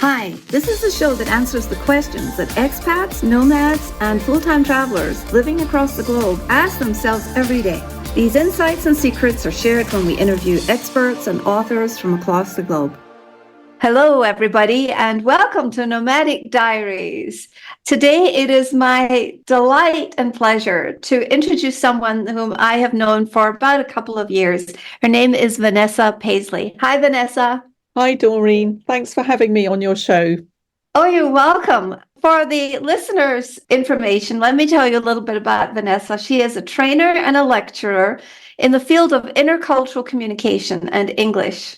Hi, this is the show that answers the questions that expats, nomads, and full-time travelers living across the globe ask themselves every day. These insights and secrets are shared when we interview experts and authors from across the globe. Hello, everybody, and welcome to Nomadic Diaries. Today, it is my delight and pleasure to introduce someone whom I have known for about a couple of years. Her name is Vanessa Paisley. Hi, Vanessa. Hi, Doreen. Thanks for having me on your show. Oh, you're welcome. For the listeners' information, let me tell you a little bit about Vanessa. She is a trainer and a lecturer in the field of intercultural communication and English.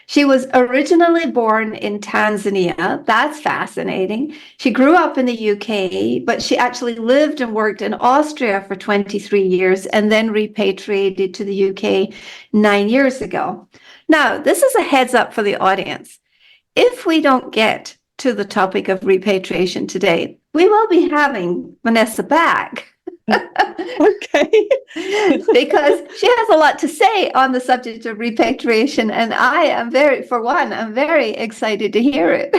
She was originally born in Tanzania. That's fascinating. She grew up in the UK, but she actually lived and worked in Austria for 23 years and then repatriated to the UK 9 years ago. Now, this is a heads up for the audience. If we don't get to the topic of repatriation today, we will be having Vanessa back. Okay. Because she has a lot to say on the subject of repatriation, and I'm very excited to hear it.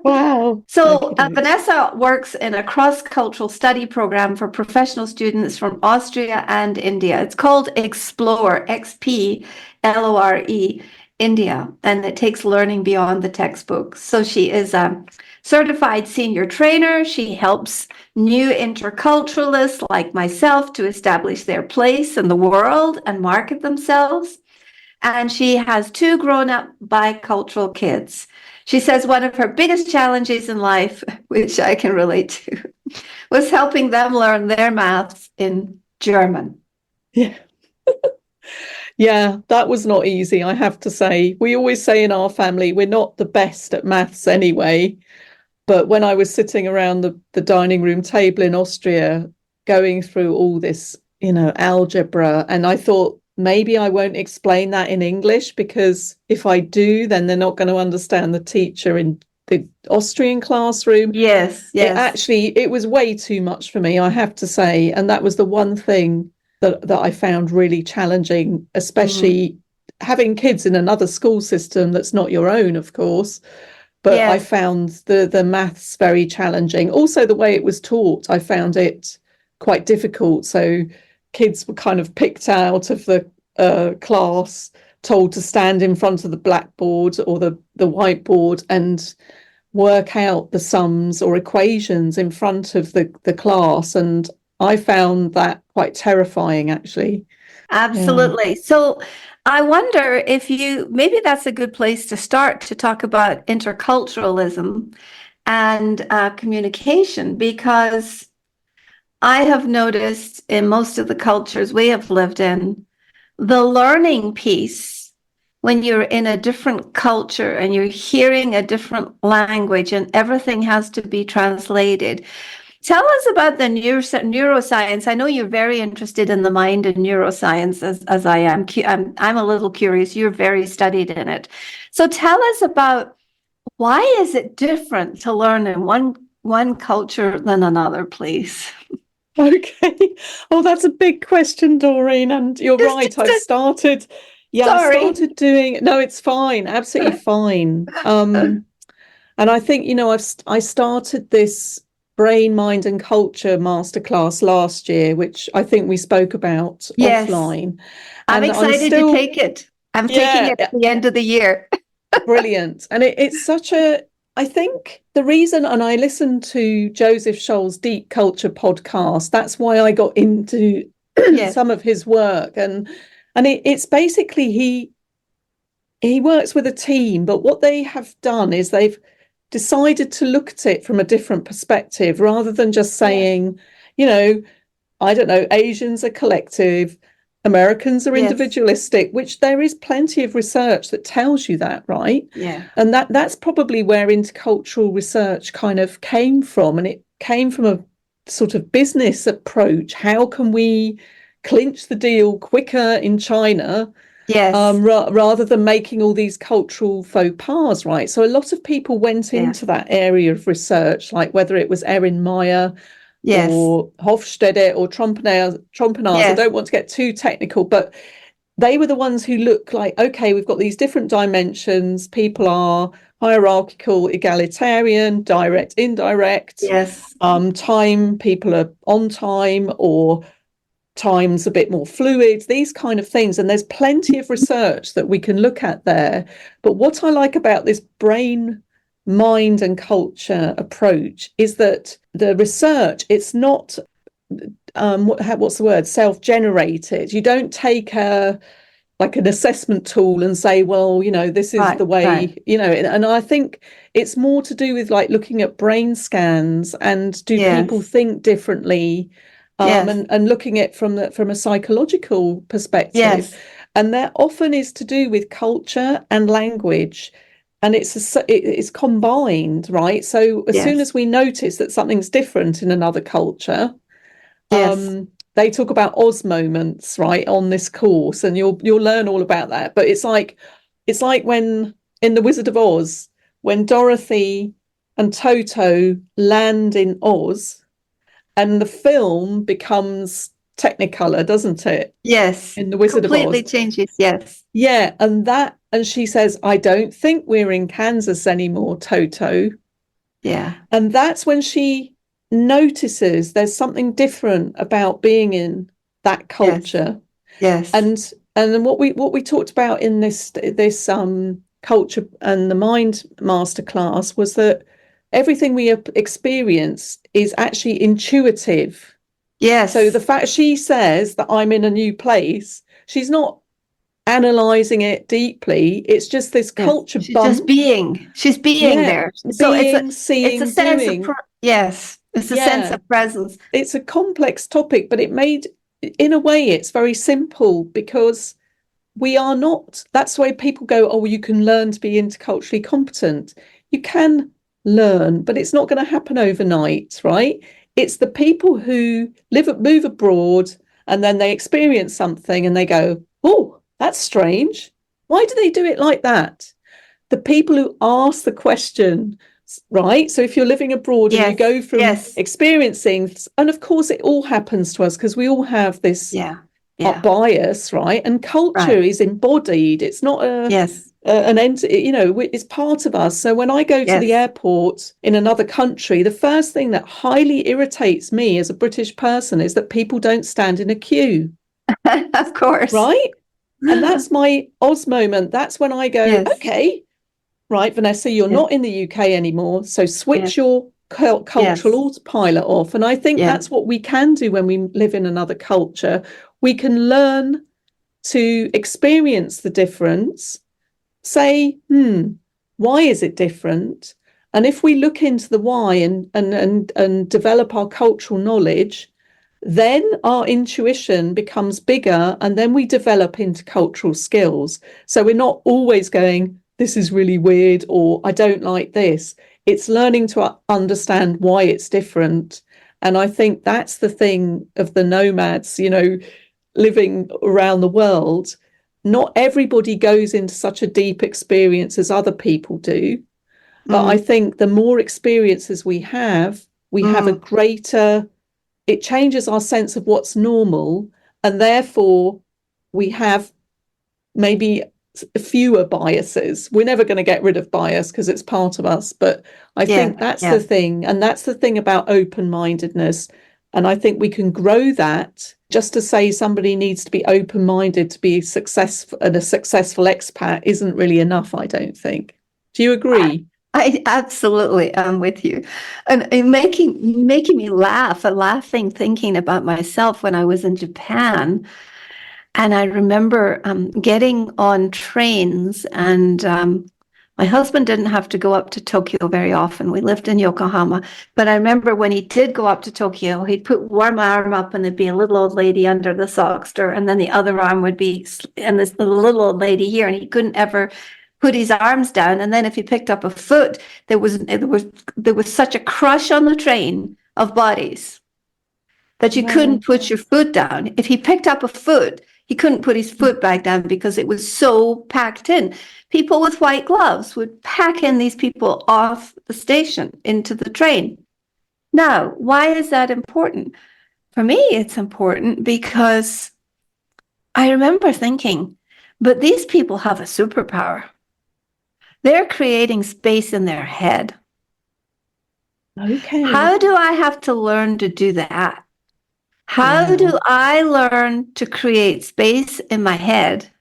Wow. So Vanessa works in a cross-cultural study program for professional students from Austria and India. It's called Explore, XPLORE, India, and it takes learning beyond the textbooks. So she is a certified senior trainer. She helps new interculturalists like myself to establish their place in the world and market themselves. And she has 2 grown-up bicultural kids. She says one of her biggest challenges in life, which I can relate to, was helping them learn their maths in German. Yeah. Yeah, that was not easy, I have to say. We always say in our family, we're not the best at maths anyway. But when I was sitting around the dining room table in Austria, going through all this, algebra, and I thought, maybe I won't explain that in English, because if I do, then they're not going to understand the teacher in the Austrian classroom. Yes. It was way too much for me, I have to say. And that was the one thing that I found really challenging, especially having kids in another school system that's not your own, of course. But I found the maths very challenging. Also, the way it was taught, I found it quite difficult. So kids were kind of picked out of the class, told to stand in front of the blackboard or the whiteboard and work out the sums or equations in front of the class. And I found that quite terrifying, actually. Absolutely. Yeah. So I wonder if maybe that's a good place to start to talk about interculturalism and communication, because I have noticed in most of the cultures we have lived in, the learning piece, when you're in a different culture and you're hearing a different language and everything has to be translated. Tell us about the neuroscience. I know you're very interested in the mind and neuroscience, as I am. I'm a little curious. You're very studied in it. So tell us about, why is it different to learn in one culture than another, please? Okay. Oh, that's a big question, Doreen. And you're right. I started doing. No, it's fine. Absolutely fine. And I think, I started this Brain, Mind and Culture masterclass last year, which I think we spoke about offline. I'm excited to take it. I'm taking it at the end of the year. Brilliant. And it's such I think the reason, and I listened to Joseph Scholl's Deep Culture podcast, that's why I got into some of his work. And it's basically he works with a team, but what they have done is they've decided to look at it from a different perspective, rather than just saying, I don't know, Asians are collective, Americans are individualistic, which there is plenty of research that tells you that, right? Yeah. And that's probably where intercultural research kind of came from. And it came from a sort of business approach. How can we clinch the deal quicker in China? Rather than making all these cultural faux pas, right? So a lot of people went into that area of research, like whether it was Erin Meyer or Hofstede or Trompenaars. I don't want to get too technical, but they were the ones who look like, okay, we've got these different dimensions. People are hierarchical, egalitarian, direct, indirect. Yes. Time, people are on time, or time's a bit more fluid, these kind of things. And there's plenty of research that we can look at there. But what I like about this brain, mind and culture approach is that the research, it's not what's the word, self-generated. You don't take like an assessment tool and say, well, this is Right, the way, right. and I think it's more to do with like looking at brain scans and do people Yes. think differently, Yes. and looking at from a psychological perspective. Yes. And that often is to do with culture and language. And it's combined, right? So as soon Yes. as we notice that something's different in another culture, Yes. they talk about Oz moments, right, on this course, and you'll learn all about that. But it's like when in The Wizard of Oz, when Dorothy and Toto land in Oz, and the film becomes Technicolor, doesn't it? Yes. In The Wizard of Completely Oz, changes. Yes. yeah, and she says, "I don't think we're in Kansas anymore, Toto." Yeah. And that's when she notices there's something different about being in that Yes. culture. Yes. And what we talked about in this culture and the mind masterclass was that everything we experience is actually intuitive. So the Yes. fact she says that I'm in a new place, she's not analyzing it deeply. It's just this Yes. culture She's just bump. being. She's being Yeah, there. So being, it's a seeing, sense of doing. yes. It's a sense Yeah, of presence. it's a complex topic, but in a way, it's very simple because we are not. That's why people go, oh, you can learn to be interculturally competent. You can learn, but it's not going to happen overnight, right? It's the people who move abroad, and then they experience something and they go, oh, that's strange. Why do they do it like that? The people who ask the question, right? So if you're living abroad and you Yes. go from Yes. experiencing, and of course it all happens to us because we all have this Yeah. Yeah. bias, right? And culture Right. is embodied. It's not Yes. an entity, it's part of us. So when I go to the Yes. airport in another country, the first thing that highly irritates me as a British person is that people don't stand in a queue, Of course. right? And that's my Oz moment. That's when I go, Yes. okay, right, Vanessa, you're Yes. not in the UK anymore. So switch Yes. your cultural Yes. autopilot off. And I think Yeah. that's what we can do when we live in another culture. We can learn to experience the difference, say, why is it different? And if we look into the why and develop our cultural knowledge, then our intuition becomes bigger, and then we develop intercultural skills. So we're not always going, this is really weird, or I don't like this. It's learning to understand why it's different. And I think that's the thing of the nomads, living around the world. Not everybody goes into such a deep experience as other people do. But I Mm. think the more experiences we have a Mm. greater, it changes our sense of what's normal, and therefore we have maybe fewer biases. We're never going to get rid of bias because it's part of us, but I Yeah. think that's the Yeah. thing, and that's the thing about open-mindedness. And I think we can grow that. Just to say somebody needs to be open-minded to be successful and a successful expat isn't really enough, I don't think. Do you agree? I absolutely am with you, and making me laugh, laughing, thinking about myself when I was in Japan, and I remember getting on trains, and my husband didn't have to go up to Tokyo very often. We lived in Yokohama, but I remember when he did go up to Tokyo, he'd put one arm up, and there'd be a little old lady under the sockster, and then the other arm would be, and this little old lady here, and he couldn't ever put his arms down. And then if he picked up a foot, there was such a crush on the train of bodies that you Yeah. couldn't put your foot down. If he picked up a foot, he couldn't put his foot back down because it was so packed in. People with white gloves would pack in these people off the station into the train. Now, why is that important? For me, it's important because I remember thinking, but these people have a superpower. They're creating space in their head. Okay. How do I have to learn to do that? How Wow. do I learn to create space in my head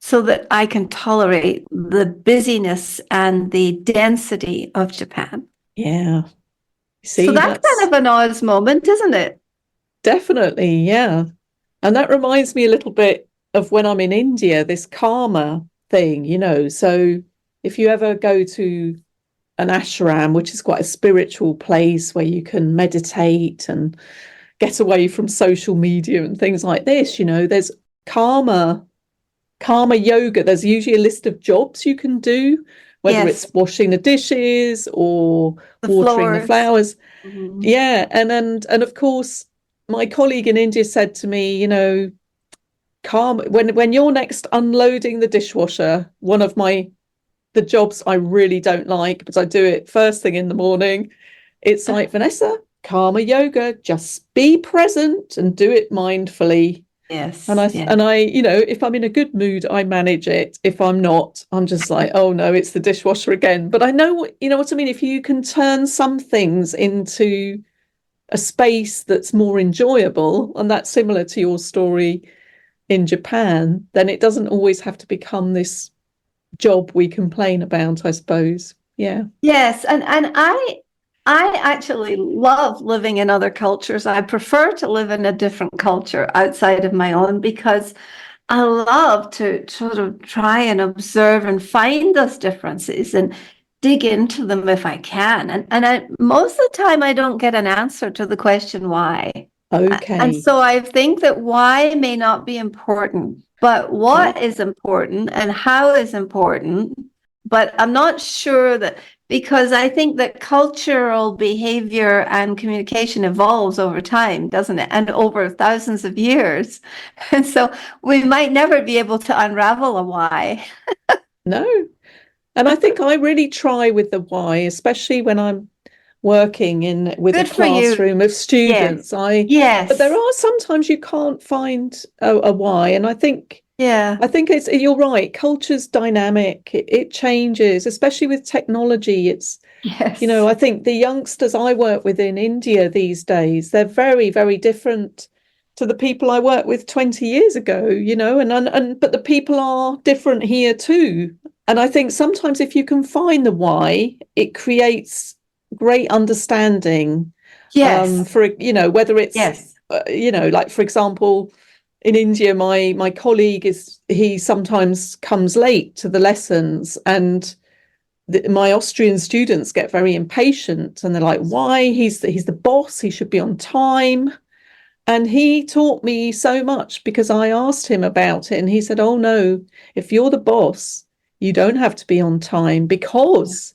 so that I can tolerate the busyness and the density of Japan? Yeah. So See, that's kind that's of an Oz moment, isn't it? definitely, yeah. And that reminds me a little bit of when I'm in India, this karma thing, So if you ever go to an ashram, which is quite a spiritual place where you can meditate and get away from social media and things like this, there's karma yoga. There's usually a list of jobs you can do, whether Yes, it's washing the dishes or the watering the floors. flowers. Mhm. Yeah, and of course, my colleague in India said to me, karma, when you're next unloading the dishwasher, one of the jobs I really don't like, but I do it first thing in the morning. It's like, Vanessa, karma yoga, just be present and do it mindfully. And Yes, I yes, and I, if I'm in a good mood, I manage it. If I'm not, I'm just like, oh no, it's the dishwasher again. But I know what I mean. If you can turn some things into a space that's more enjoyable, and that's similar to your story in Japan, then it doesn't always have to become this job we complain about, I suppose. Yeah. yes. And I actually love living in other cultures. I prefer to live in a different culture outside of my own because I love to sort of try and observe and find those differences and dig into them if I can. And most of the time, I don't get an answer to the question why. And Okay. so I think that why may not be important, but Yeah. what is important and how is important. But I'm not sure that because I think that cultural behavior and communication evolves over time, doesn't it? And over thousands of years. And so we might never be able to unravel a why. No. And I think I really try with the why, especially when I'm working in with a Good for you. classroom of Yes. students. But there Yes. are sometimes you can't find a why, and Yeah. I think it's you're right. Culture's dynamic. It changes, especially with technology. Yes. I think the youngsters I work with in India these days, they're very, very different to the people I worked with 20 years ago, and but the people are different here too. And I think sometimes if you can find the why, it creates great understanding Yes. for whether it's Yes. like for example in India my colleague he sometimes comes late to the lessons, and my Austrian students get very impatient and they're like, why? He's the boss, he should be on time. And he taught me so much because I asked him about it and he said, oh no, if you're the boss, you don't have to be on time because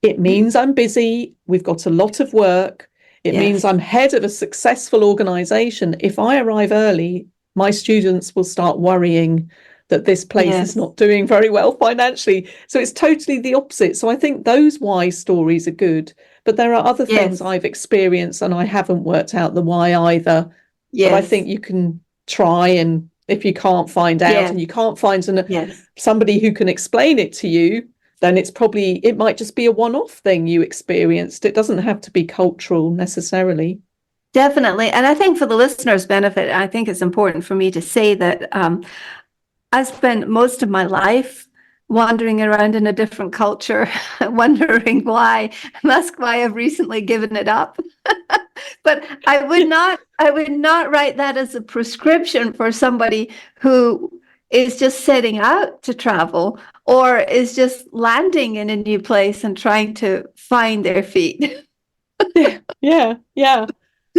it means I'm busy, we've got a lot of work, it means Yes. I'm head of a successful organization. If I arrive early, my students will start worrying that this place is Yes. not doing very well financially. So it's totally the opposite. So I think those why stories are good, but there are other things Yes. I've experienced and I haven't worked out the why either. But I Yes. think you can try, and if you can't find out Yes. and you can't find Yes. somebody who can explain it to you, then it might just be a one-off thing you experienced. It doesn't have to be cultural necessarily. Definitely. And I think for the listeners' benefit, I think it's important for me to say that I spent most of my life wandering around in a different culture, wondering why. And that's why I've recently given it up. But I would not write that as a prescription for somebody who is just setting out to travel or is just landing in a new place and trying to find their feet. Yeah, yeah, yeah.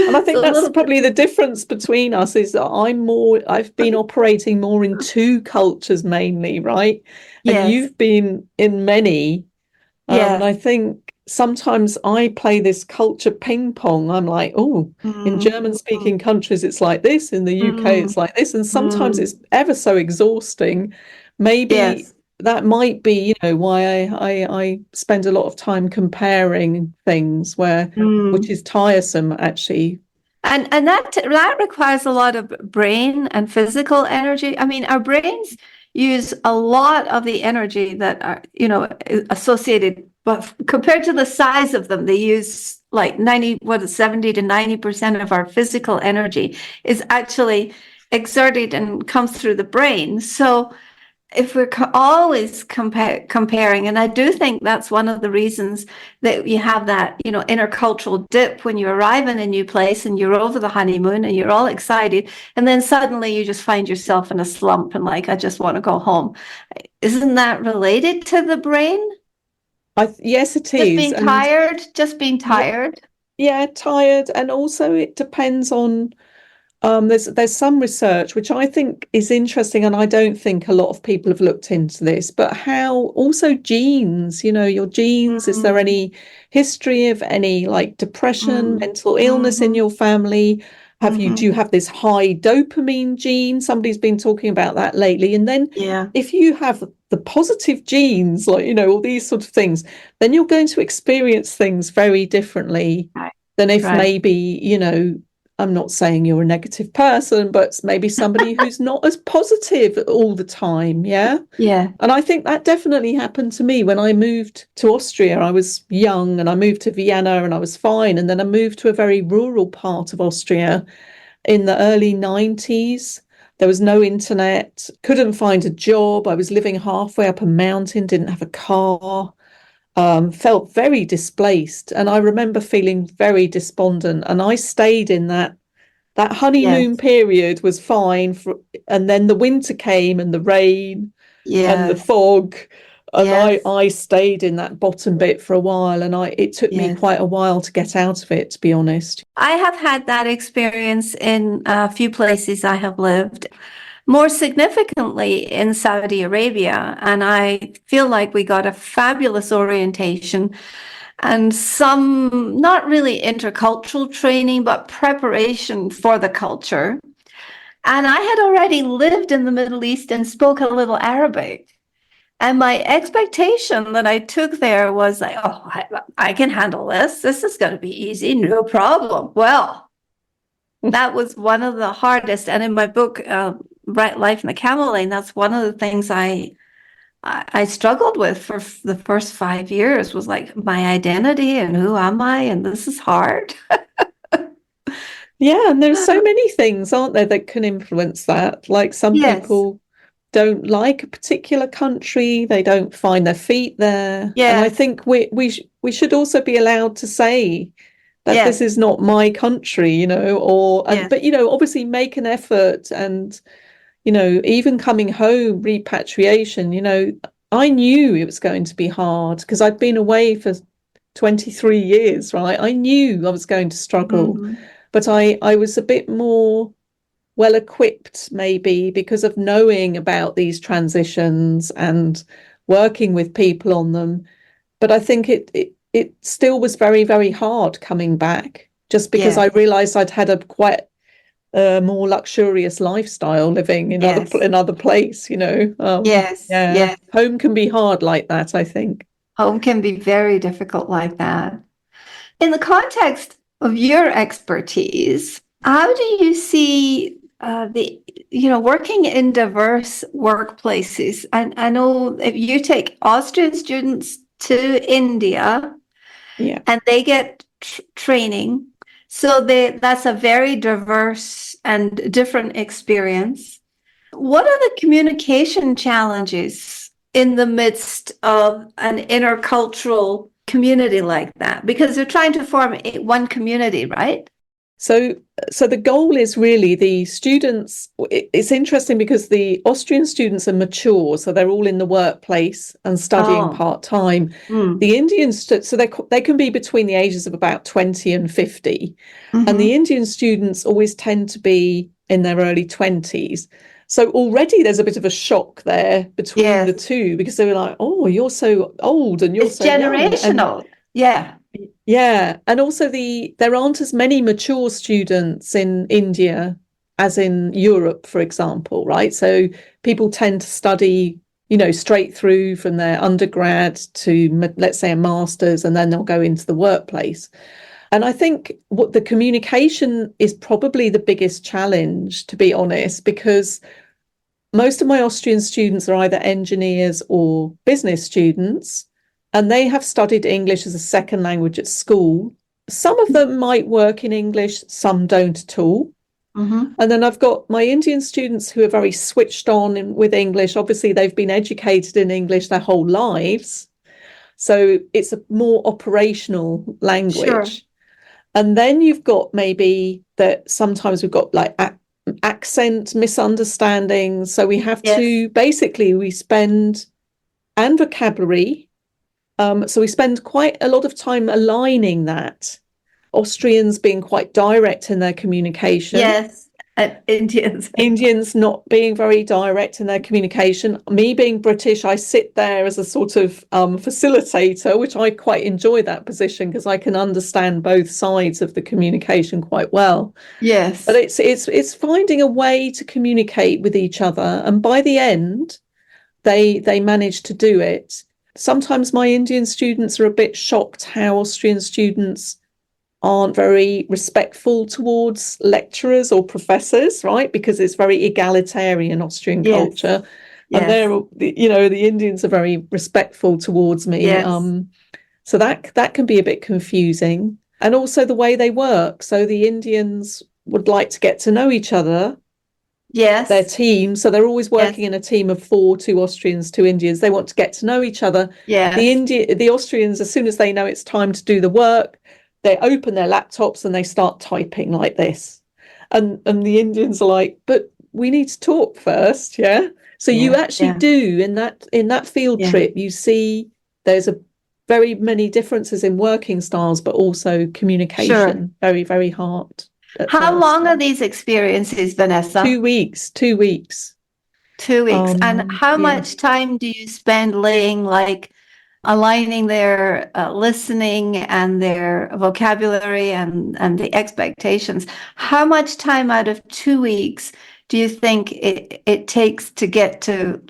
And I think So a that's little bit, probably the difference between us is that I've been operating more in two cultures mainly, right? And yes, you've been in many. And yes. I think sometimes I play this culture ping pong. I'm like, oh, in Mm, German speaking countries, it's like this. In the UK, mm, it's like this. And sometimes mm. it's ever so exhausting. Maybe Yes. that might be, why I spend a lot of time comparing things which Mm. is tiresome actually. And that requires a lot of brain and physical energy. I mean, our brains use a lot of the energy that are, associated, but compared to the size of them, they use like 70 to 90% of our physical energy is actually exerted and comes through the brain. So if we're always comparing, and I do think that's one of the reasons that you have that, intercultural dip when you arrive in a new place and you're over the honeymoon and you're all excited, and then suddenly you just find yourself in a slump and like, I just want to go home. Isn't that related to the brain? Yes, it Just is. being tired, just being tired. Yeah, tired. And also it depends on there's some research which I think is interesting, and I don't think a lot of people have looked into this, but how also genes, your genes, is there any history of any like depression, mental illness in your family? Do you have this high dopamine gene? Somebody's been talking about that lately. And then if you have the positive genes, like, all these sort of things, then you're going to experience things very differently than if maybe, I'm not saying you're a negative person, but maybe somebody who's not as positive all the time. Yeah. Yeah. And I think that definitely happened to me when I moved to Austria. I was young and I moved to Vienna and I was fine. And then I moved to a very rural part of Austria in the early 90s. There was no internet, couldn't find a job. I was living halfway up a mountain, didn't have a car. Felt very displaced, and I remember feeling very despondent. And I stayed in that honeymoon period was fine, and then the winter came and the rain and the fog, and I stayed in that bottom bit for a while, and it took me quite a while to get out of it, to be honest. I have had that experience in a few places I have lived. More significantly in Saudi Arabia, and I feel like we got a fabulous orientation and some not really intercultural training, but preparation for the culture. And I had already lived in the Middle East and spoke a little Arabic. And my expectation that I took there was like, oh, I can handle this. This is going to be easy, no problem. Well, that was one of the hardest. And in my book, Right Life in the Camel Lane, that's one of the things I struggled with for the first 5 years, was like my identity and who am I, and this is hard. Yeah, and there's so many things, aren't there, that can influence that. Like some people don't like a particular country, they don't find their feet there. And I think we should also be allowed to say that this is not my country, but obviously make an effort. And even coming home, repatriation, I knew it was going to be hard because I'd been away for 23 years, right? I knew I was going to struggle, but I was a bit more well equipped, maybe because of knowing about these transitions and working with people on them. But I think it still was very, very hard coming back, just because I realized I'd had a quite more luxurious lifestyle living in another place, Home can be hard like that, I think. Home can be very difficult like that. In the context of your expertise, how do you see working in diverse workplaces? I know if you take Austrian students to India, and they get training, so that's a very diverse and different experience. What are the communication challenges in the midst of an intercultural community like that? Because they're trying to form one community, right? So the goal is really the students. It's interesting because the Austrian students are mature, so they're all in the workplace and studying part-time. The Indians, so they can be between the ages of about 20 and 50. And the Indian students always tend to be in their early 20s. So already there's a bit of a shock there between the two, because they were like, oh, you're so old and you're so generational. Yeah. And also there aren't as many mature students in India as in Europe, for example, right? So people tend to study, straight through from their undergrad to, let's say, a master's, and then they'll go into the workplace. And I think what the communication is probably the biggest challenge, to be honest, because most of my Austrian students are either engineers or business students, and they have studied English as a second language at school. Some of them might work in English, some don't at all. Mm-hmm. And then I've got my Indian students who are very switched on with English. Obviously, they've been educated in English their whole lives. So it's a more operational language. Sure. And then you've got maybe that sometimes we've got like accent misunderstandings. So we have Yes. to basically we spend and vocabulary. So we spend quite a lot of time aligning that. Austrians being quite direct in their communication. Yes. Indians. Indians not being very direct in their communication. Me being British, I sit there as a sort of facilitator, which I quite enjoy that position because I can understand both sides of the communication quite well. Yes. But it's finding a way to communicate with each other, and by the end, they manage to do it. Sometimes my Indian students are a bit shocked how Austrian students aren't very respectful towards lecturers or professors, right? Because it's very egalitarian Austrian Yes. culture. And Yes. the Indians are very respectful towards me. Yes. So that can be a bit confusing. And also the way they work. So the Indians would like to get to know each other, Yes. their team. So they're always working Yes. in a team of 4, 2 Austrians, 2 Indians. They want to get to know each other. Yes. The Austrians, as soon as they know it's time to do the work, they open their laptops and they start typing like this. And the Indians are like, but we need to talk first, yeah? So you actually do in that field trip, you see there's a very many differences in working styles, but also communication, very, very hard. How long are these experiences, Vanessa? 2 weeks. 2 weeks. 2 weeks. And how much time do you spend aligning their listening and their vocabulary and the expectations? How much time out of 2 weeks do you think it takes to get to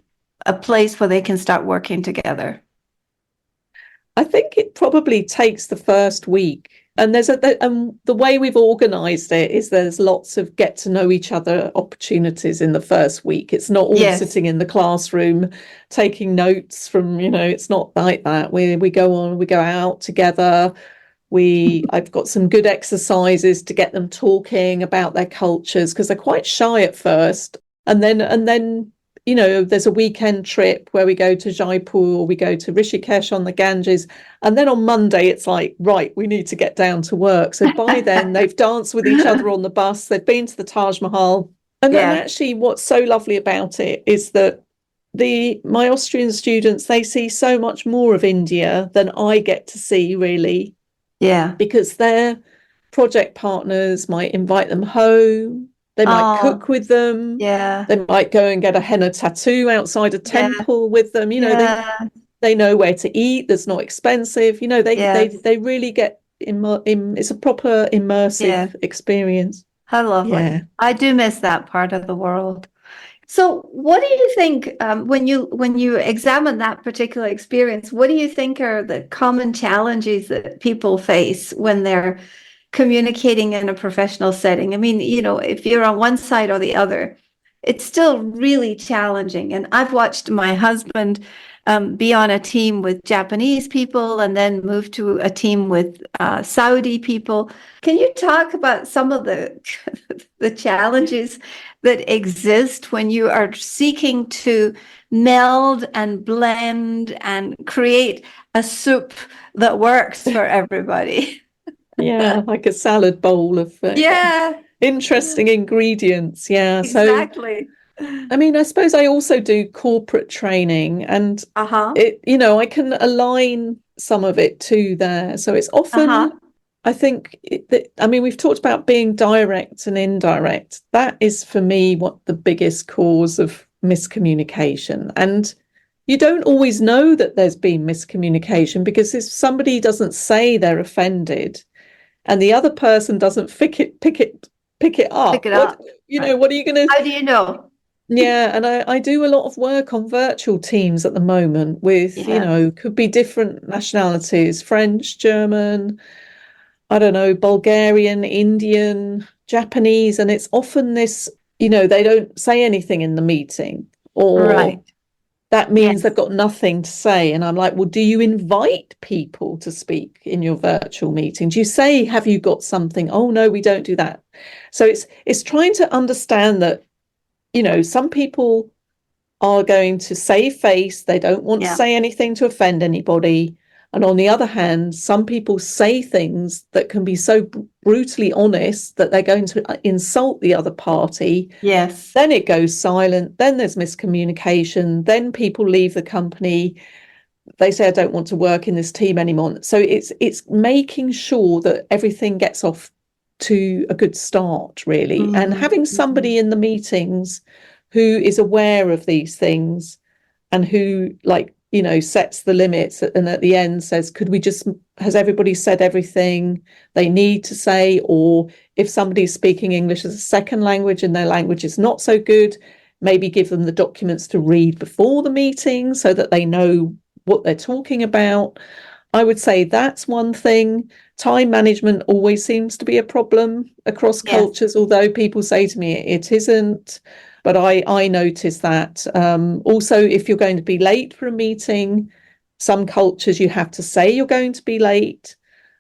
a place where they can start working together? I think it probably takes the first week. And the way we've organised it is there's lots of get to know each other opportunities in the first week. It's not all sitting in the classroom taking notes from, it's not like that. We go out together. I've got some good exercises to get them talking about their cultures because they're quite shy at first. And then there's a weekend trip where we go to Jaipur or we go to Rishikesh on the Ganges. And then on Monday, it's like, right, we need to get down to work. So by then, they've danced with each other on the bus. They've been to the Taj Mahal. And then actually what's so lovely about it is that my Austrian students, they see so much more of India than I get to see, really. Yeah. Because their project partners might invite them home. They might cook with them. Yeah. They might go and get a henna tattoo outside a temple with them. They know where to eat. That's not expensive. They really get it's a proper immersive experience. How lovely. Yeah. I do miss that part of the world. So what do you think when you examine that particular experience, what do you think are the common challenges that people face when they're communicating in a professional setting? I mean, if you're on one side or the other, it's still really challenging. And I've watched my husband be on a team with Japanese people and then move to a team with Saudi people. Can you talk about some of the challenges that exist when you are seeking to meld and blend and create a soup that works for everybody? Yeah, like a salad bowl of interesting ingredients. Yeah, exactly. So I mean, I suppose I also do corporate training, and I can align some of it to there. So it's often, I think, we've talked about being direct and indirect. That is for me what the biggest cause of miscommunication. And you don't always know that there's been miscommunication because if somebody doesn't say they're offended, and the other person doesn't pick it up. What are you going to... How do you know? Yeah, and I do a lot of work on virtual teams at the moment with, could be different nationalities, French, German, I don't know, Bulgarian, Indian, Japanese, and it's often this, they don't say anything in the meeting, or Right. that means they've Yes. got nothing to say. And I'm like, well, do you invite people to speak in your virtual meeting? Do you say, have you got something? Oh, no, we don't do that. So it's trying to understand that, some people are going to save face. They don't want to Yeah. say anything to offend anybody. And on the other hand, some people say things that can be so brutally honest that they're going to insult the other party. Yes. Then it goes silent. Then there's miscommunication. Then people leave the company. They say, I don't want to work in this team anymore. So it's making sure that everything gets off to a good start, really. And Mm-hmm. having Mm-hmm. somebody in the meetings who is aware of these things and who, like, sets the limits and at the end says, has everybody said everything they need to say? Or if somebody's speaking English as a second language and their language is not so good, maybe give them the documents to read before the meeting so that they know what they're talking about. I would say that's one thing. Time management always seems to be a problem across Yes. cultures, although people say to me it isn't. But I notice that. Also, if you're going to be late for a meeting, some cultures you have to say you're going to be late.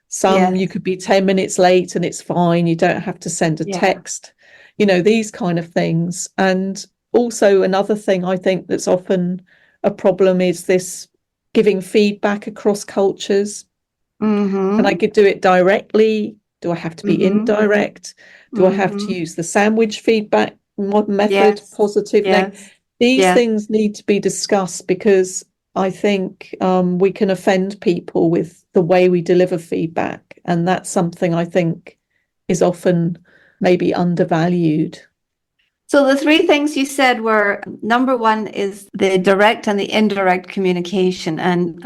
Some you Yes. could be 10 minutes late and it's fine. You don't have to send a Yeah. text, these kind of things. And also another thing I think that's often a problem is this giving feedback across cultures. Can I Mm-hmm. do it directly? Do I have to be Mm-hmm. indirect? Do I have to Mm-hmm. use the sandwich feedback method, Yes. positive, negative? Yes. These Yes. things need to be discussed because I think we can offend people with the way we deliver feedback. And that's something I think is often maybe undervalued. So the three things you said were, number one is the direct and the indirect communication. And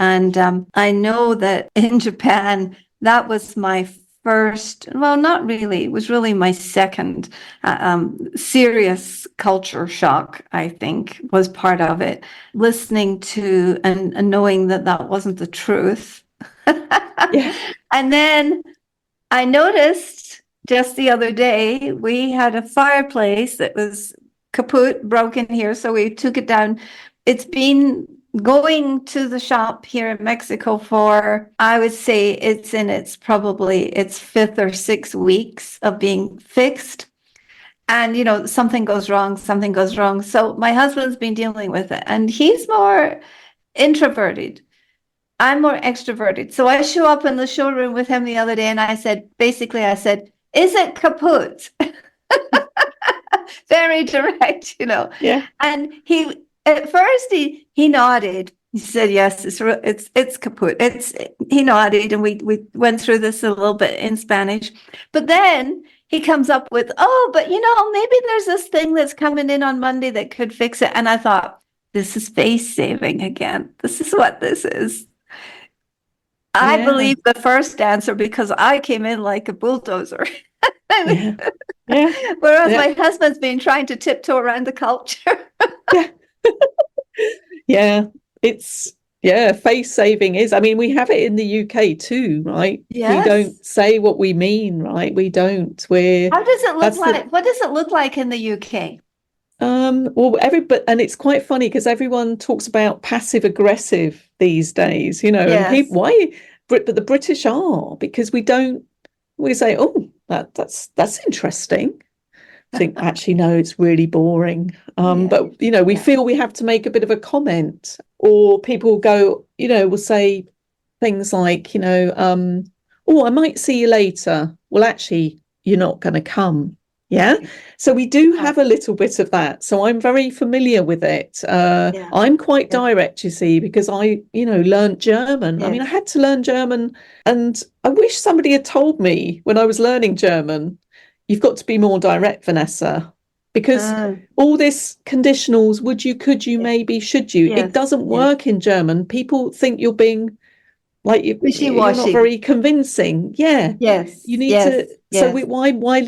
I know that in Japan, that was my first, well, not really, it was really my second serious culture shock, I think, was part of it. Listening to and knowing that that wasn't the truth. Yeah. And then I noticed just the other day, we had a fireplace that was kaput, broken here. So we took it down. It's been going to the shop here in Mexico for, I would say it's in probably its fifth or sixth weeks of being fixed. And, something goes wrong, something goes wrong. So my husband's been dealing with it and he's more introverted. I'm more extroverted. So I show up in the showroom with him the other day and I said, is it kaput? Very direct, Yeah. And at first he nodded. He said, yes, it's kaput. He nodded and we went through this a little bit in Spanish. But then he comes up with, oh, but maybe there's this thing that's coming in on Monday that could fix it. And I thought, this is face saving again. This is what this is. I Yeah. believe the first answer because I came in like a bulldozer. Yeah. Yeah. Whereas Yeah. my husband's been trying to tiptoe around the culture. Yeah. Yeah. Face saving is, I mean, we have it in the UK too, right? We Yes. don't say what we mean, right? We don't. How does it look That's the, like? What does it look like in the UK? well, and it's quite funny because everyone talks about passive aggressive these days, and people, Yes. but the British are, because we say, oh, that's interesting. I think actually, no, it's really boring. Yeah. But we Yeah. feel we have to make a bit of a comment, or people go, will say things like, oh, I might see you later. Well, actually, you're not going to come. Yeah. Right. So we do Right. have a little bit of that. So I'm very familiar with it. Yeah. I'm quite Yeah. direct, you see, because I, learned German. I mean, I Yes. had to learn German, and I wish somebody had told me when I was learning German, you've got to be more direct, Vanessa, because Uh, all this conditionals, would you, could you, maybe, should you, it yes. doesn't Yes. work in German. People think you're being like you're not Wishy-washy. very convincing. Yeah, Yes. you need Yes. to. So Yes. why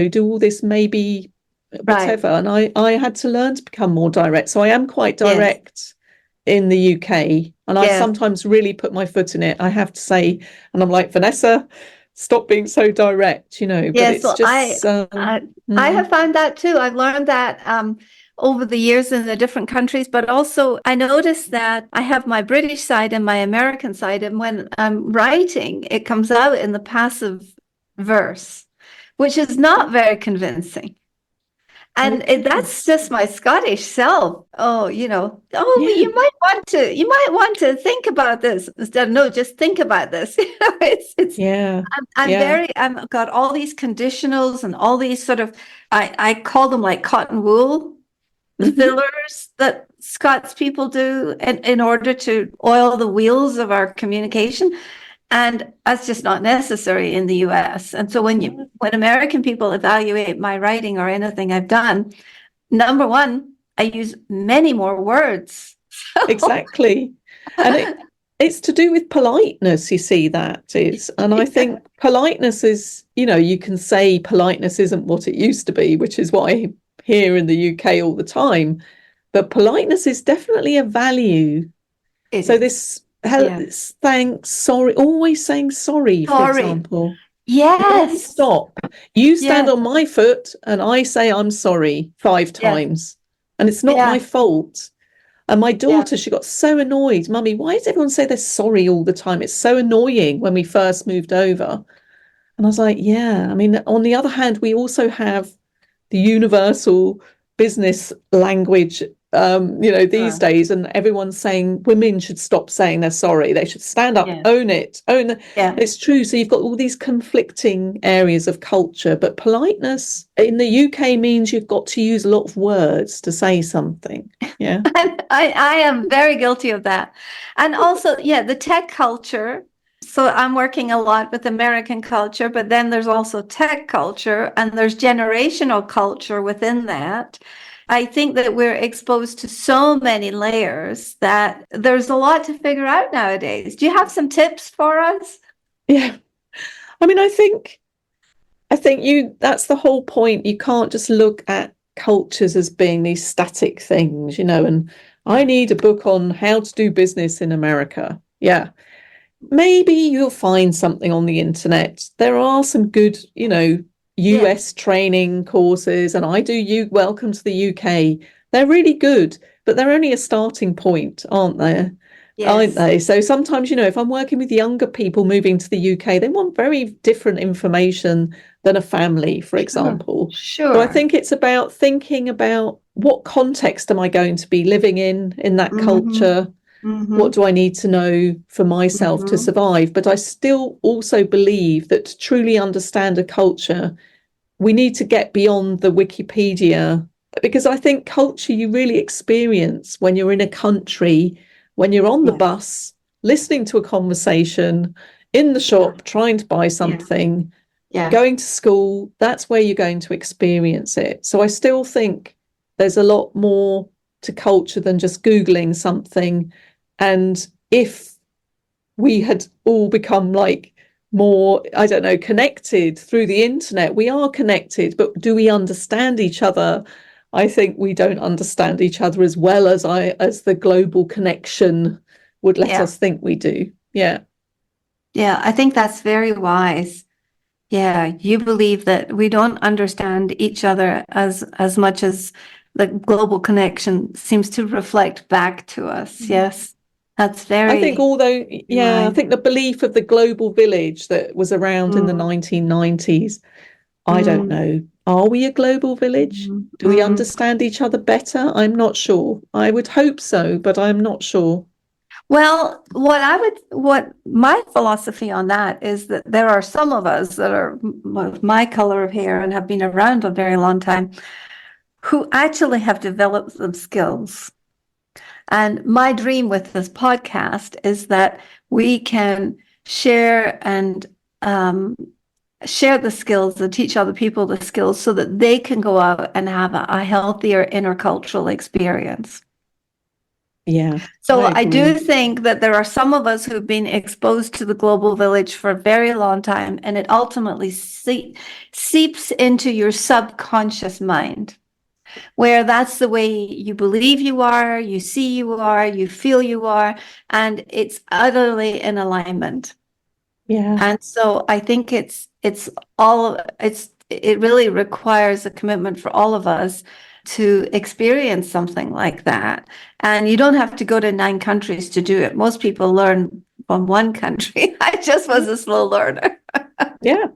do all this maybe Right. whatever? And I had to learn to become more direct. So I am quite Yes. direct in the UK, and I Yes. sometimes really put my foot in it, I have to say. And I'm like, Vanessa, stop being so direct, but Yes, it's so just I have found that too. I've learned that over the years in the different countries, but also I noticed that I have my British side and my American side, and when I'm writing, it comes out in the passive verse, which is not very convincing. And that's just my Scottish self. Oh, yeah, you might want to think about this instead of no, just think about this. It's yeah, I'm yeah. very I've got all these conditionals and all these sort of I call them like cotton wool Hmm. fillers that Scots people do in order to oil the wheels of our communication. And that's just not necessary in the US. And so when American people evaluate my writing or anything I've done, number one, I use many more words. Exactly. And it's to do with politeness, you see, that is. And I think politeness is, you can say politeness isn't what it used to be, which is what I hear in the UK all the time. But politeness is definitely a value. It So is. this Yeah. thanks, sorry, always saying sorry, for Sorry. example. Yes. Non-stop. You stand Yes. on my foot and I say I'm sorry 5 Yes. times. And it's not my Yeah. fault. And my Yeah. daughter, she got so annoyed. Mummy, why does everyone say they're sorry all the time? It's so annoying when we first moved over. And I was like, yeah. I mean, on the other hand, we also have the universal business language, these Sure. days, and everyone's saying women should stop saying they're sorry. They should stand up, Yeah. own it, own it. Yeah. It's true. So you've got all these conflicting areas of culture, but politeness in the UK means you've got to use a lot of words to say something. Yeah. I am very guilty of that. And also, yeah, the tech culture. So I'm working a lot with American culture, but then there's also tech culture and there's generational culture within that. I think that we're exposed to so many layers that there's a lot to figure out nowadays. Do you have some tips for us? Yeah. I mean, I think that's the whole point. You can't just look at cultures as being these static things, and I Yeah. need a book on how to do business in America. Yeah. Maybe you'll find something on the internet. There are some good, Yes. US training courses, and I do you welcome to the UK. They're really good, but they're only a starting point, aren't Yes. they? So sometimes, if I'm working with younger people moving to the UK, they want very different information than a family, for Sure. example. So I Sure. think it's about thinking about what context am I going to be living in that Mm-hmm. culture? What Mm-hmm. do I need to know for myself to Mm-hmm. survive? But I still also believe that to truly understand a culture, we need to get beyond the Wikipedia, because I think culture you really experience when you're in a country, when you're on the Yes. bus, listening to a conversation, in the Yeah. shop, trying to buy Yeah. something, Yeah. going to school. That's where you're going to experience it. So I still think there's a lot more to culture than just Googling something. And if we had all become like more, I don't know, connected through the internet. We are connected, but do we understand each other? I think we don't understand each other as well as the global connection would let Yeah. us think we do. Yeah. Yeah. I think that's very wise. Yeah. You believe that we don't understand each other as much as the global connection seems to reflect back to us. Yes. That's I think very although, yeah, I wise. think the belief of the global village that was around in the Mm, 1990s, I don't mm, know. Are we a global village? mm, Do we mm. understand each other better? I'm not sure. I would hope so, but I'm not sure. Well, what my philosophy on that is that there are some of us that are my color of hair and have been around a very long time who actually have developed some skills. And my dream with this podcast is that we can share and share the skills and teach other people the skills so that they can go out and have a healthier intercultural experience. Yeah, I So I do agree. think that there are some of us who've been exposed to the global village for a very long time, and it ultimately seeps into your subconscious mind, where that's the way you believe you are, you see you are, you feel you are, and it's utterly in alignment. Yeah. And so I think it really requires a commitment for all of us to experience something like that. And you don't have to go to 9 countries to do it. Most people learn from one country. I just was a slow learner. Yeah.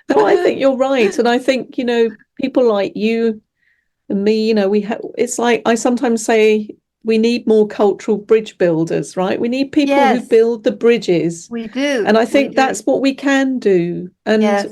No, I think you're right. And I think, people like you and me, it's like I sometimes say we need more cultural bridge builders, right? We need people who Yes, build the bridges. we do. And I We think do. that's what we can do. And Yes.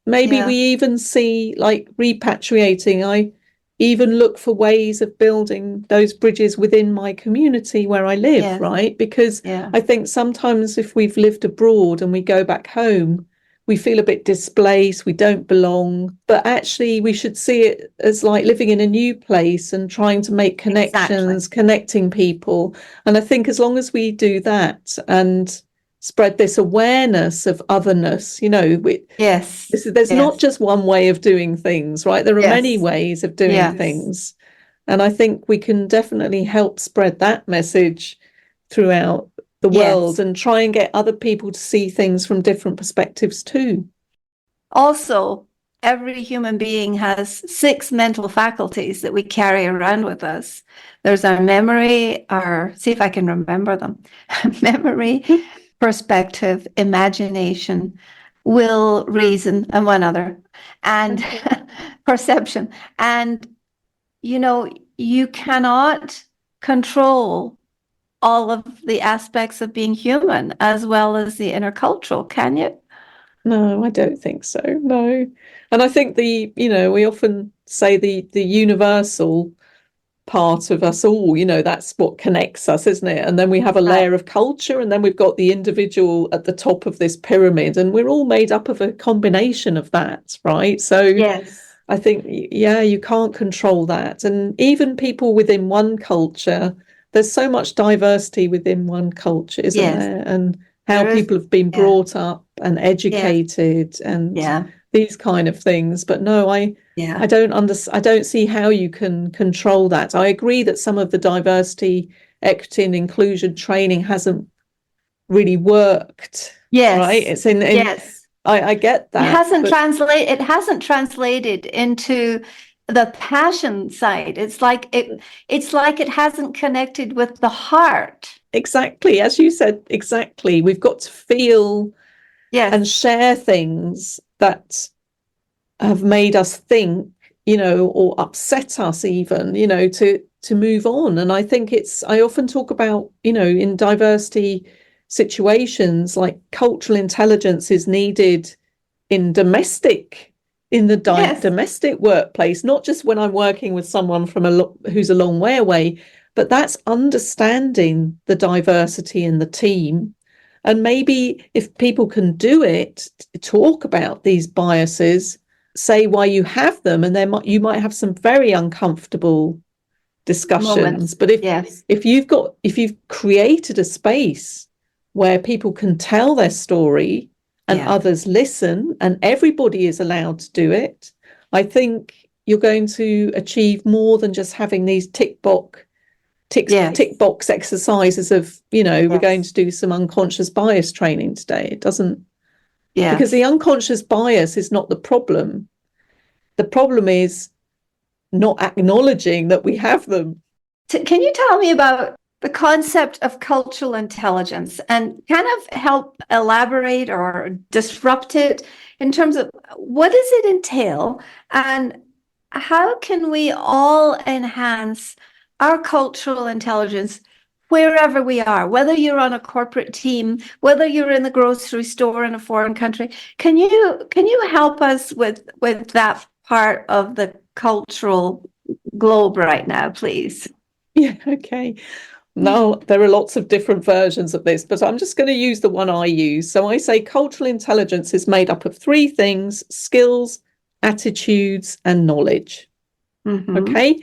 maybe we Yeah. even see like repatriating. I even look for ways of building those bridges within my community where I live, Yes. right? Because Yeah. I think sometimes if we've lived abroad and we go back home, we feel a bit displaced, we don't belong. But actually, we should see it as like living in a new place and trying to make Exactly. connections, connecting people. And I think as long as we do that and spread this awareness of otherness, Yes. there's not Yes. just one way of doing things, right? There are many Yes. ways of doing Yes. things. And I think we can definitely help spread that message throughout the world Yes. and try and get other people to see things from different perspectives too. Also, every human being has 6 mental faculties that we carry around with us. There's our memory, see if I can remember them. Memory, perspective, imagination, will, reason, and one other, and Okay. perception. And, you cannot control all of the aspects of being human as well as the intercultural, can you? No, I don't think so. No. And I think we often say the universal part of us all, that's what connects us, isn't it? And then we have a Right. layer of culture, and then we've got the individual at the top of this pyramid, and we're all made up of a combination of that, right? So Yes. I think, yeah, you can't control that. And even people within one culture, there's so much diversity within one culture, isn't Yes. there? And how There is. people have been Yeah. brought up and Yes. educated and Yeah. these kind of things. But no, I Yeah. I don't see how you can control that. I agree that some of the diversity, equity, and inclusion training hasn't really worked, right? Yes. It's in Yes. I get that, but It hasn't translated into the passion side. It's like it hasn't connected with the heart. exactly, as you said, exactly. We've got to feel and Yes. share things that have made us think, or upset us even, to move on. And I think I often talk about, in diversity situations, like cultural intelligence is needed in the Yes. domestic workplace, not just when I'm working with someone who's a long way away, but that's understanding the diversity in the team. And maybe if people can do it, talk about these biases, say why you have them, and you might have some very uncomfortable discussions. Moments. But Yes. if you've created a space where people can tell their story and Yeah. others listen and everybody is allowed to do it, I think you're going to achieve more than just having these tick box Yes. exercises of, we're going Yes. to do some unconscious bias training today. It doesn't, because the Yes. unconscious bias is not the problem. The problem is not acknowledging that we have them. Can you tell me about the concept of cultural intelligence and kind of help elaborate or disrupt it in terms of what does it entail and how can we all enhance our cultural intelligence wherever we are, whether you're on a corporate team, whether you're in the grocery store in a foreign country? Can you help us with that part of the cultural globe right now, please? Yeah, okay. No, there are lots of different versions of this, but I'm just going to use the one I use. So I say cultural intelligence is made up of 3 things: skills, attitudes, and knowledge. Mm-hmm. Okay.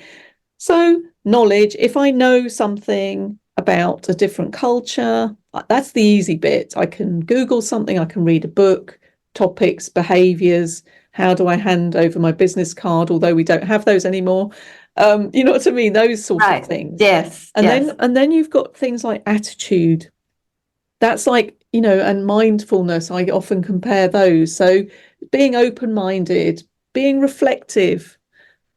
So knowledge, if I know something about a different culture, that's the easy bit. I can Google something, I can read a book, topics, behaviors. How do I hand over my business card? Although we don't have those anymore. You know what I mean? Those sort of Right. things. Yes. And Yes. then you've got things like attitude. That's like, and mindfulness, I often compare those. So being open-minded, being reflective,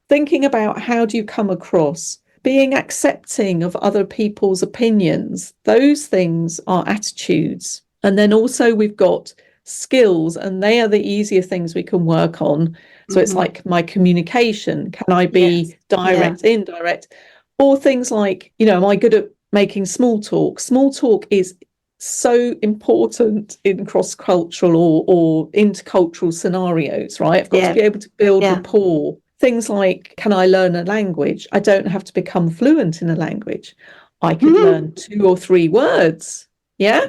thinking about how do you come across, being accepting of other people's opinions, those things are attitudes. And then also we've got skills, and they are the easier things we can work on. So it's like my communication. Can I be direct, indirect? Or things like, am I good at making small talk? Small talk is so important in cross-cultural or intercultural scenarios, right? I've got to be able to build rapport. Things like, can I learn a language? I don't have to become fluent in a language. I could learn 2 or 3 words. Yeah.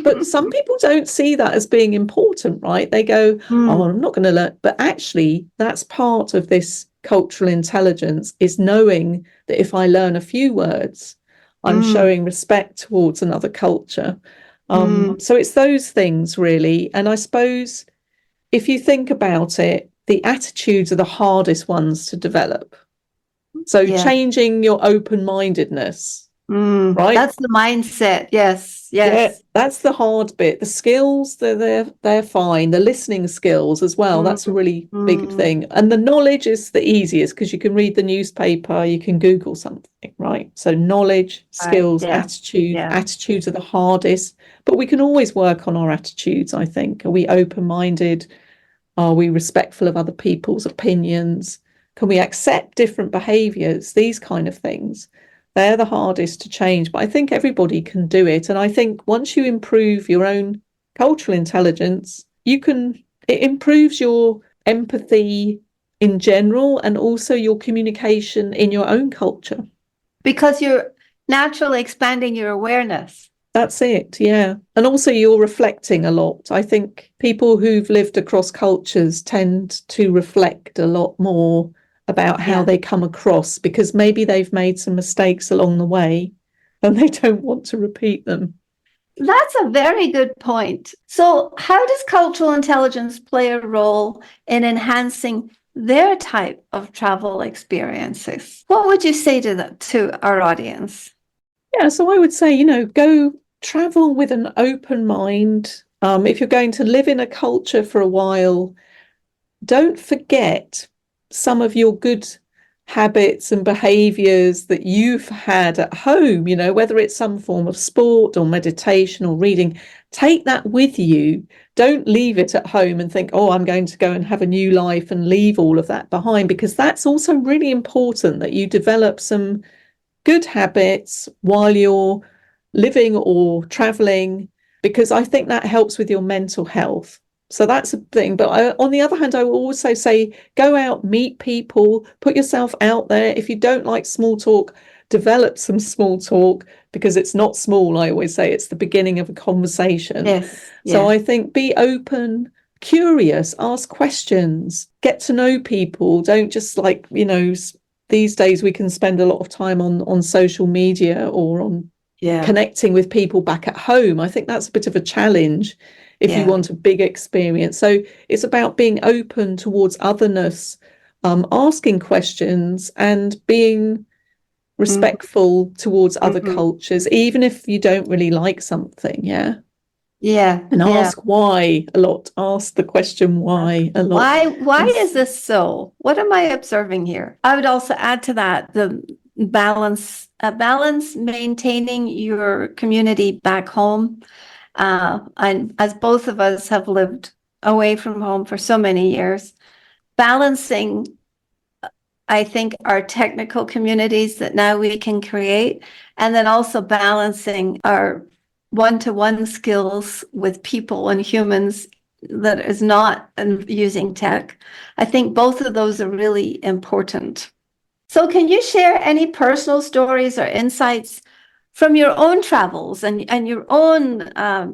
But some people don't see that as being important, right? They go, oh, I'm not going to learn. But actually, that's part of this cultural intelligence, is knowing that if I learn a few words, I'm showing respect towards another culture. So it's those things, really. And I suppose if you think about it, the attitudes are the hardest ones to develop. So changing your open-mindedness, right? That's the mindset. Yes. Yeah, that's the hard bit. The skills, they're fine. The listening skills as well, that's a really big thing. And the knowledge is the easiest because you can read the newspaper, you can Google something, right? So knowledge, skills, attitudes are the hardest. But we can always work on our attitudes, I think. Are we open-minded? Are we respectful of other people's opinions? Can we accept different behaviours? These kind of things. They're the hardest to change, but I think everybody can do it. And I think once you improve your own cultural intelligence, it improves your empathy in general and also your communication in your own culture. Because you're naturally expanding your awareness. That's it, yeah. And also you're reflecting a lot. I think people who've lived across cultures tend to reflect a lot more about how they come across, because maybe they've made some mistakes along the way and they don't want to repeat them. That's a very good point. So how does cultural intelligence play a role in enhancing their type of travel experiences? What would you say to our audience? Yeah, so I would say, go travel with an open mind. If you're going to live in a culture for a while, don't forget some of your good habits and behaviors that you've had at home, whether it's some form of sport or meditation or reading. Take that with you. Don't leave it at home and think, oh, I'm going to go and have a new life and leave all of that behind, because that's also really important that you develop some good habits while you're living or traveling, because I think that helps with your mental health. So that's a thing. But on the other hand, I will also say, go out, meet people, put yourself out there. If you don't like small talk, develop some small talk, because it's not small. I always say it's the beginning of a conversation. Yes. So I think be open, curious, ask questions, get to know people. Don't just these days we can spend a lot of time on social media or on connecting with people back at home. I think that's a bit of a challenge if you want a big experience. So it's about being open towards otherness, asking questions and being respectful towards other cultures, even if you don't really like something. And ask why a lot. Ask the question why a lot. Why is this so? What am I observing here? I would also add to that the balance maintaining your community back home. And as both of us have lived away from home for so many years, balancing, I think, our technical communities that now we can create, and then also balancing our one-to-one skills with people and humans that is not using tech. I think both of those are really important. So can you share any personal stories or insights from your own travels and your own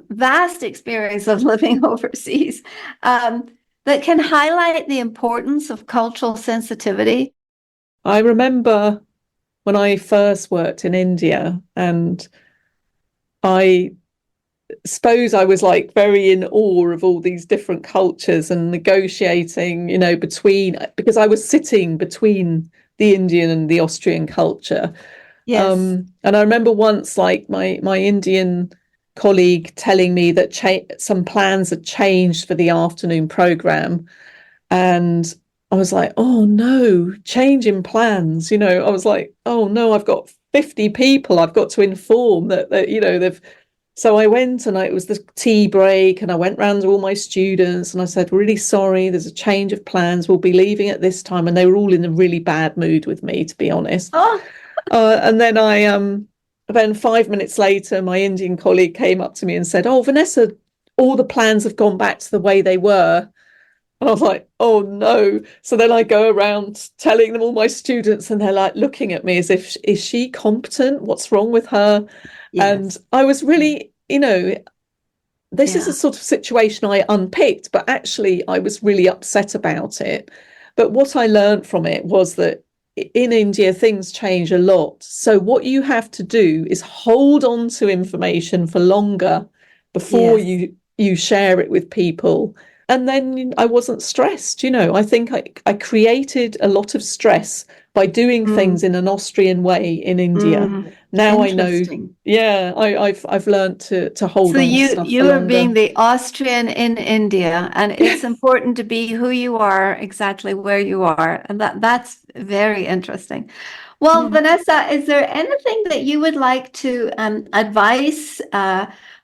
vast experience of living overseas that can highlight the importance of cultural sensitivity? I remember when I first worked in India, and I suppose I was very in awe of all these different cultures and negotiating, because I was sitting between the Indian and the Austrian culture. Yes. And I remember once, my Indian colleague telling me that some plans had changed for the afternoon program. And I was like, oh no, change in plans. I was like, oh no, I've got 50 people I've got to inform that they've. So I went, and it was the tea break, and I went round to all my students and I said, really sorry, there's a change of plans. We'll be leaving at this time. And they were all in a really bad mood with me, to be honest. Oh. And then then 5 minutes later, my Indian colleague came up to me and said, oh, Vanessa, all the plans have gone back to the way they were. And I was like, oh no. So then I go around telling them, all my students, and they're like looking at me as if, is she competent? What's wrong with her? Yes. And I was really, this is a sort of situation I unpicked, but actually I was really upset about it. But what I learned from it was that in India, things change a lot. So what you have to do is hold on to information for longer before you share it with people. And then I wasn't stressed. I think I created a lot of stress by doing things in an Austrian way in India. Now I know. Yeah, I've learned to hold on to stuff you for are longer. being the Austrian in India, and it's important to be who you are, exactly where you are, and that's very interesting. Well, Vanessa, is there anything that you would like to advise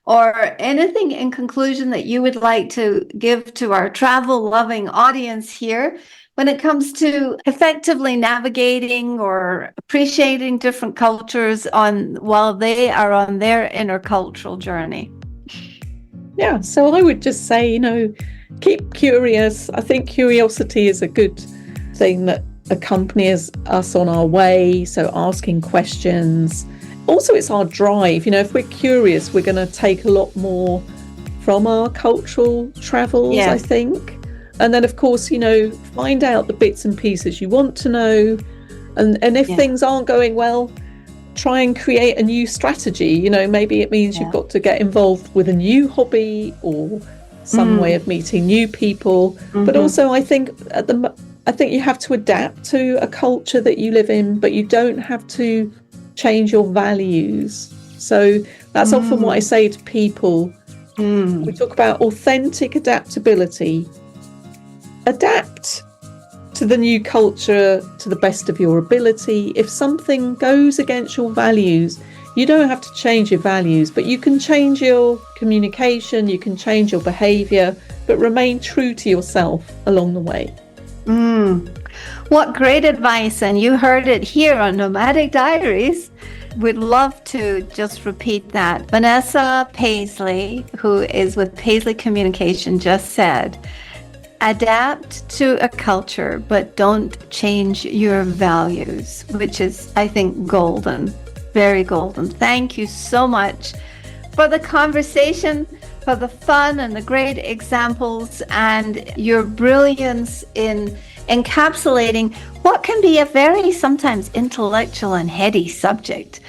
or anything in conclusion that you would like to give to our travel-loving audience here when it comes to effectively navigating or appreciating different cultures while they are on their intercultural journey? Yeah, so I would just say, keep curious. I think curiosity is a good thing that accompanies us on our way. So asking questions. Also, it's our drive. If we're curious, we're going to take a lot more from our cultural travels, I think. And then, of course, find out the bits and pieces you want to know. And if things aren't going well, try and create a new strategy. Maybe it means you've got to get involved with a new hobby or some way of meeting new people. But also, I think you have to adapt to a culture that you live in, but you don't have to change your values. So that's often what I say to people. We talk about authentic adaptability. Adapt to the new culture to the best of your ability. If something goes against your values, you don't have to change your values, but you can change your communication, you can change your behavior, but remain true to yourself along the way. What great advice, and you heard it here on Nomadic Diaries. We'd love to just repeat that. Vanessa Paisley, who is with Paisley Communication, just said, adapt to a culture, but don't change your values, which is, I think, golden, very golden. Thank you so much for the conversation, for the fun and the great examples, and your brilliance in encapsulating what can be a very sometimes intellectual and heady subject.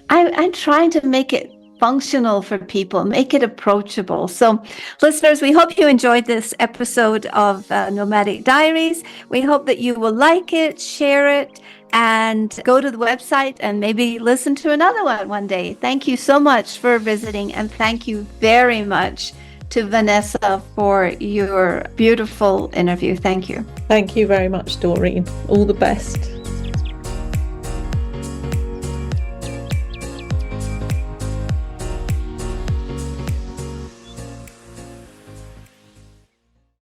I'm trying to make it functional for people, make it approachable. So listeners, we hope you enjoyed this episode of Nomadic Diaries. We hope that you will like it, share it, and go to the website and maybe listen to another one day. Thank you so much for visiting, and thank you very much to Vanessa for your beautiful interview. Thank you. Thank you very much, Doreen. All the best.